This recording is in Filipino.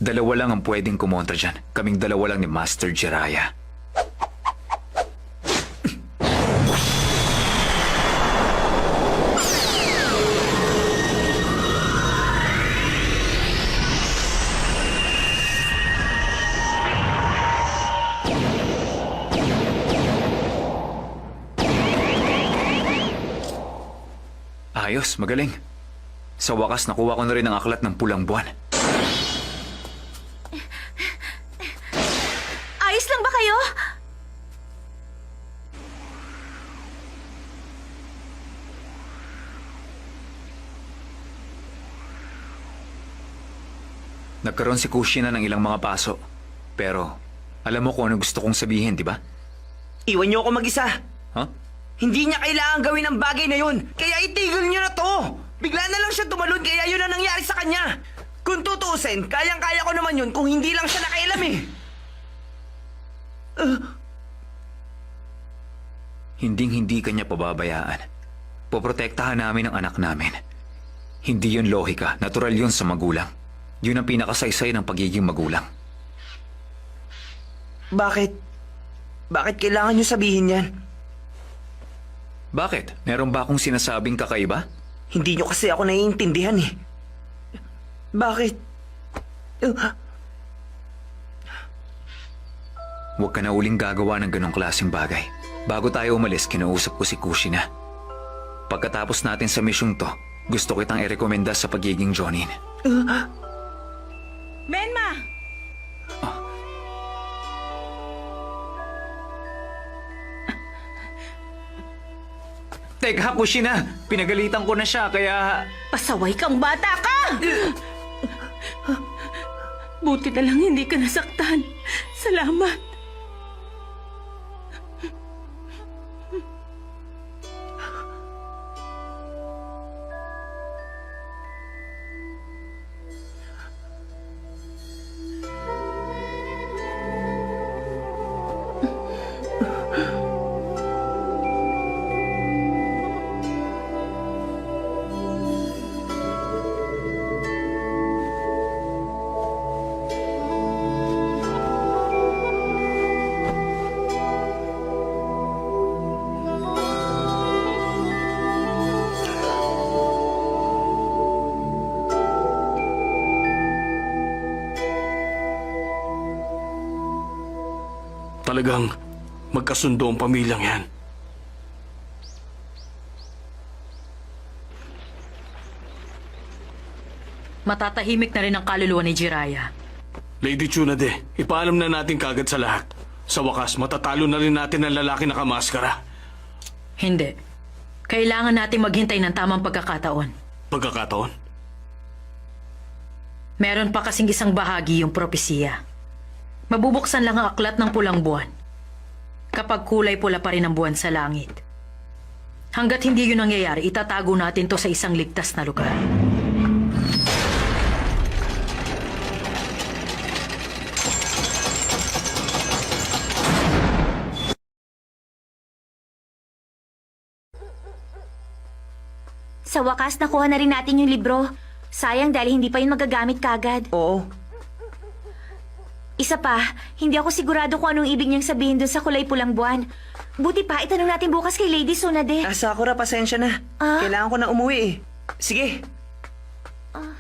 Dalawa lang ang pwedeng kumontra dyan. Kaming dalawa lang ni Master Jiraiya. Ayos, magaling. Sa wakas, nakuha ko na rin ang aklat ng pulang buwan. Ayos lang ba kayo? Nagkaroon si Kushina ng ilang mga paso. Pero, alam mo kung ano gusto kong sabihin, di ba? Iwan niyo ako mag-isa. Huh? Hindi niya kailangan gawin ang bagay na yun. Kaya itigil niyo na to. Bigla na lang siya tumalon kaya yun ang nangyari sa kanya. Kung tutuusin, kayang-kaya ko naman yun kung hindi lang siya nakailam eh. Hinding-hindi kanya pababayaan. Poprotektahan namin ang anak namin. Hindi yun lohika. Natural yun sa magulang. Yun ang pinakasaysay ng pagiging magulang. Bakit? Bakit kailangan niyo sabihin yan? Bakit? Meron ba akong sinasabing kakaiba? Hindi niyo kasi ako naiintindihan eh. Bakit? Huwag ka na uling gagawa ng ganong klaseng bagay. Bago tayo umalis, kinausap ko si Kushina. Pagkatapos natin sa misyong to, gusto kitang irekomenda sa pagiging Jonin. Menma! Teka, Kushina! Pinagalitan ko na siya, kaya... Pasaway kang bata ka! Buti na lang hindi ka nasaktan. Salamat. Talagang magkasundo ang pamilyang yan. Matatahimik na rin ang kaluluwa ni Jiraiya. Lady Tsunade, ipaalam na natin kagad sa lahat. Sa wakas, matatalo na rin natin ang lalaki na kamaskara. Hindi. Kailangan natin maghintay ng tamang pagkakataon. Pagkakataon? Meron pa kasing isang bahagi yung propesiya. Mabubuksan lang ang aklat ng pulang buwan kapag kulay pula pa rin ang buwan sa langit. Hanggat hindi yun nangyayari, itatago natin to sa isang ligtas na lugar. Sa wakas, nakuha na rin natin yung libro. Sayang dahil hindi pa yun magagamit kagad. Oo. Isa pa, hindi ako sigurado kung anong ibig niyang sabihin dun sa kulay pulang buwan. Buti pa, itanong natin bukas kay Lady Tsunade. Sakura, pasensya na. Ah? Kailangan ko na umuwi eh. Sige. Ah.